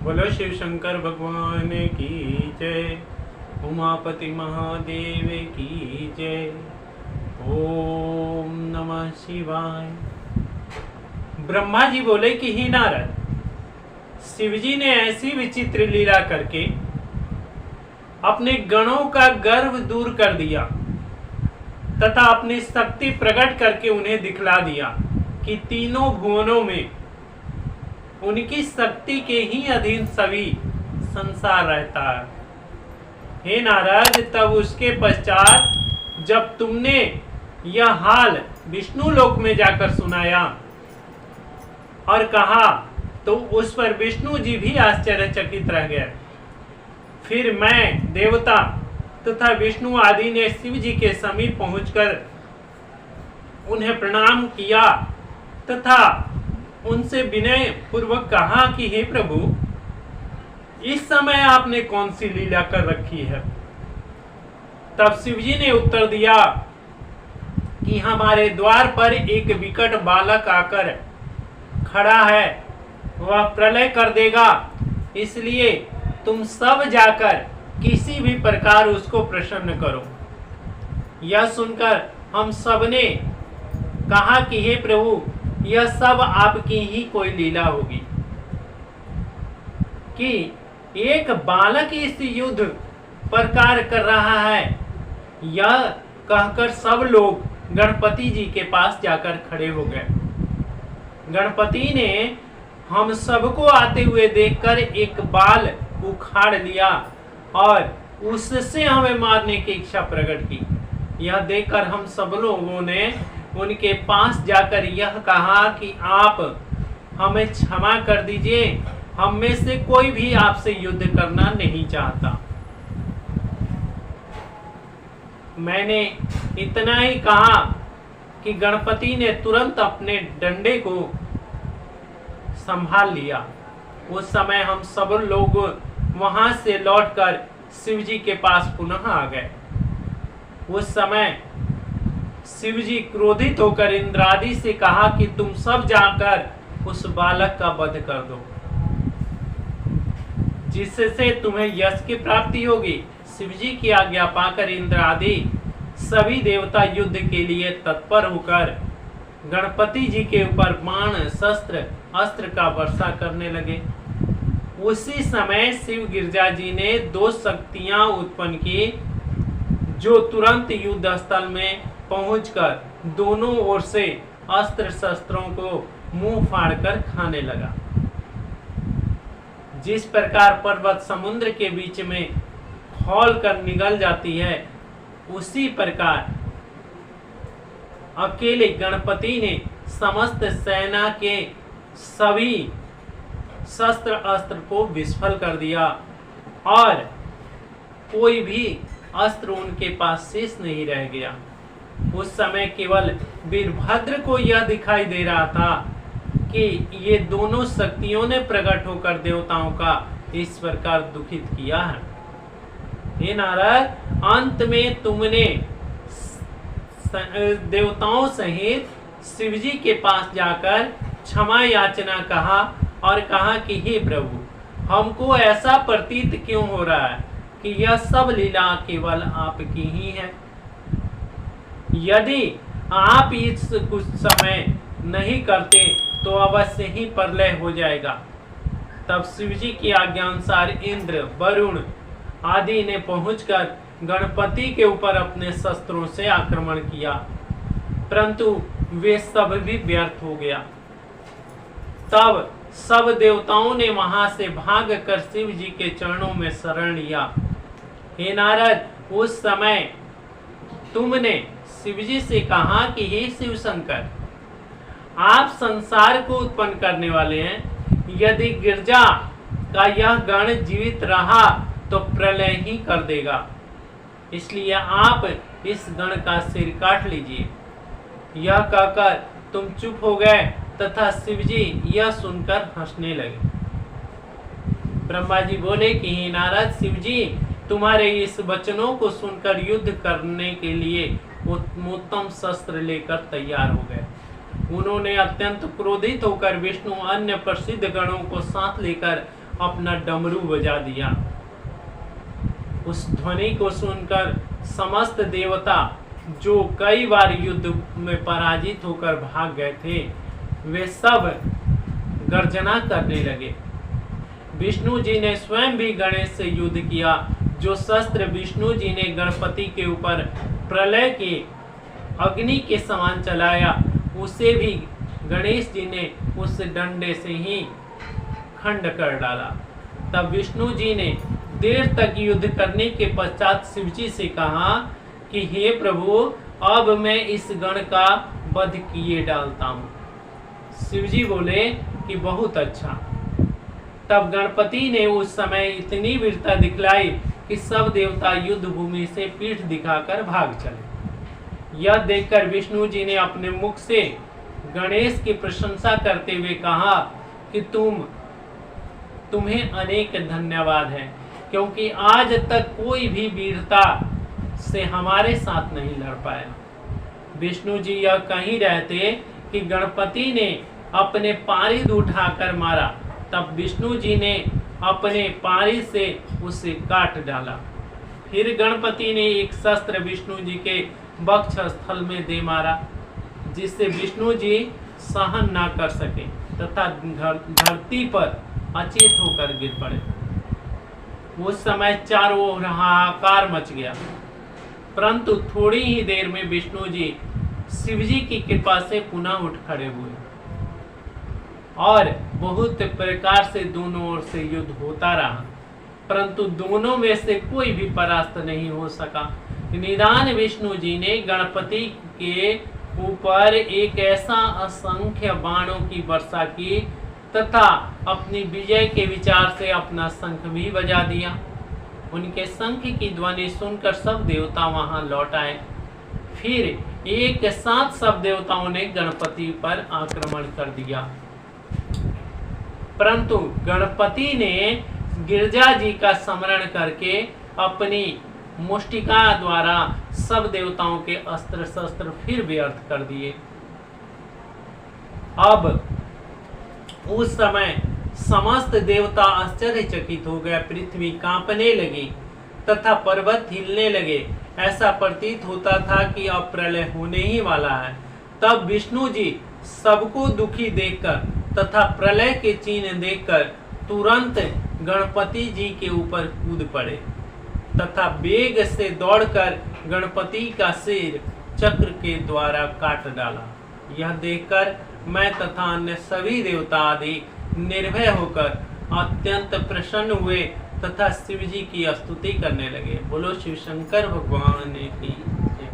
बोलो शिव शंकर भगवान की जय, उमापति महादेव की जय। ओम नमः शिवाय। ब्रह्मा जी बोले कि ही नारद, शिव जी ने ऐसी विचित्र लीला करके अपने गणों का गर्व दूर कर दिया तथा अपनी शक्ति प्रकट करके उन्हें दिखला दिया कि तीनों भुवनों में उनकी शक्ति के ही अधीन सभी संसार रहता है। हे नारद, तब उसके पश्चात जब तुमने यह हाल विष्णु लोक में जाकर सुनाया और कहा तो उस पर विष्णु जी भी आश्चर्यचकित रह गए। फिर मैं देवता तथा विष्णु आदि ने शिव जी के समीप पहुंचकर उन्हें प्रणाम किया तथा उनसे विनय पूर्वक कहा कि हे प्रभु, इस समय आपने कौन सी लीला कर रखी है। तब शिव जी ने उत्तर दिया कि हमारे द्वार पर एक विकट बालक आकर खड़ा है, वह प्रलय कर देगा, इसलिए तुम सब जाकर किसी भी प्रकार उसको प्रसन्न करो। यह सुनकर हम सबने कहा कि हे प्रभु, यह सब आपकी ही कोई लीला होगी कि एक बालक इस युद्ध प्रकार कर रहा है। यह कहकर सब लोग गणपति जी के पास जाकर खड़े हो गए। गणपति ने हम सबको आते हुए देखकर एक बाल उखाड़ लिया और उससे हमें मारने की इच्छा प्रकट की। यह देखकर हम सब लोगों ने उनके पास जाकर यह कहा कि आप हमें क्षमा कर दीजिए, हम में से कोई भी आपसे युद्ध करना नहीं चाहता। मैंने इतना ही कहा कि गणपति ने तुरंत अपने डंडे को संभाल लिया। उस समय हम सब लोग वहां से लौटकर शिव जी के पास पुनः आ गए। उस समय शिव जी क्रोधित होकर इंद्रादि से कहा कि तुम सब जाकर उस बालक का वध कर दो, जिससे तुम्हें यश की प्राप्ति होगी। शिव जी की आज्ञा पाकर इंद्रादि सभी देवता युद्ध के लिए तत्पर होकर गणपति जी के ऊपर बाण शस्त्र अस्त्र का वर्षा करने लगे। उसी समय शिव गिरजा जी ने दो शक्तियां उत्पन्न की, जो तुरंत युद्ध स्थल में पहुंचकर दोनों ओर से अस्त्र शस्त्रों को मुंह फाड़कर खाने लगा। जिस प्रकार पर्वत समुद्र के बीच में खौल कर निगल जाती है, उसी प्रकार अकेले गणपति ने समस्त सेना के सभी शस्त्र अस्त्र को विस्फल कर दिया और कोई भी अस्त्र उनके पास शेष नहीं रह गया। उस समय केवल वीरभद्र को यह दिखाई दे रहा था कि ये दोनों शक्तियों ने प्रकट होकर देवताओं का इस प्रकार दुखित किया है। हे नारद, अंत में तुमने देवताओं सहित शिव जी के पास जाकर क्षमा याचना कहा और कहा कि हे प्रभु, हमको ऐसा प्रतीत क्यों हो रहा है कि यह सब लीला केवल आपकी ही है। यदि आप इस कुछ समय नहीं करते तो अवश्य ही प्रलय हो जाएगा। तब शिव जी की आज्ञा अनुसार इंद्र, वरुण आदि ने पहुंचकर गणपति के ऊपर अपने शस्त्रों से आक्रमण किया, परंतु वे सब भी व्यर्थ हो गया। तब सब देवताओं ने वहां से भागकर शिव जी के चरणों में शरण लिया। हे नारद, उस समय तुमने शिव जी से कहा कि हे शिव शंकर, आप संसार को उत्पन्न करने वाले हैं। यदि गिरजा का यह गण जीवित रहा तो प्रलय ही कर देगा, इसलिए आप इस गण का सिर काट लीजिए। यह कहकर तुम चुप हो गए तथा शिव जी यह सुनकर हंसने लगे। ब्रह्मा जी बोले कि हे नारद, शिव जी तुम्हारे इस वचनों को सुनकर युद्ध करने के लिए उत्तम शस्त्र लेकर तैयार हो गए। उन्होंने अत्यंत क्रोधित होकर विष्णु अन्य प्रसिद्ध गणों को साथ लेकर अपना डमरू बजा दिया। उस ध्वनि को सुनकर समस्त देवता जो कई बार युद्ध में पराजित होकर भाग गए थे, वे सब गर्जना करने लगे। विष्णु जी ने स्वयं भी गणेश से युद्ध किया। जो शस्त्र विष्णु जी ने गणपति के ऊपर प्रलय के अग्नि के समान चलाया, उसे भी गणेश जी ने उस डंडे से ही खंड कर डाला। तब विष्णु जी ने देर तक युद्ध करने के पश्चात शिव जी से कहा कि हे प्रभु, अब मैं इस गण का वध किए डालता हूँ। शिव जी बोले कि बहुत अच्छा। तब गणपति ने उस समय इतनी वीरता दिखलाई कि सब देवता युद्ध भूमि से पीठ दिखाकर भाग चले। यह देखकर विष्णु जी ने अपने मुख से गणेश की प्रशंसा करते हुए कहा कि तुम्हें अनेक धन्यवाद है, क्योंकि आज तक कोई भी वीरता से हमारे साथ नहीं लड़ पाया। विष्णु जी यह कहीं रहते कि गणपति ने अपने पारिद उठाकर मारा, तब विष्णु जी ने अपने पारिद से उसे काट डाला। फिर गणपति ने एक शस्त्र विष्णु जी के वक्ष स्थल में दे मारा, जिससे विष्णु जी सहन ना कर सके तथा धरती पर अचेत होकर गिर पड़े। उस समय चारों ओर हाहाकार मच गया, परंतु थोड़ी ही देर में विष्णु जी शिव जी की कृपा से पुनः उठ खड़े हुए और बहुत प्रकार से दोनों ओर से युद्ध होता रहा, परंतु दोनों में से कोई भी परास्त नहीं हो सका। निदान विष्णु जी ने गणपति के ऊपर एक ऐसा असंख्य बाणों की वर्षा की तथा अपनी विजय के विचार से अपना शंख भी बजा दिया। उनके शंख की ध्वनि सुनकर सब देवता वहां लौट आए। फिर एक साथ सब देवताओं ने गणपति पर आक्रमण कर दिया, परंतु गणपति ने गिरजा जी का स्मरण करके अपनी मुष्टिका द्वारा सब देवताओं के अस्त्र शस्त्र फिर व्यर्थ कर दिए। अब उस समय समस्त देवता आश्चर्यचकित हो गए, पृथ्वी कांपने लगी तथा पर्वत हिलने लगे। ऐसा प्रतीत होता था कि अब प्रलय होने ही वाला है। तब विष्णु जी सबको दुखी देखकर तथा प्रलय के चिन्ह देखकर तुरंत गणपति जी के ऊपर कूद पड़े तथा वेग से दौड़कर गणपति का सिर चक्र के द्वारा काट डाला। यह देखकर मैं तथा अन्य सभी देवता आदि निर्भय होकर अत्यंत प्रसन्न हुए तथा शिव जी की स्तुति करने लगे। बोलो शिव शंकर भगवान की।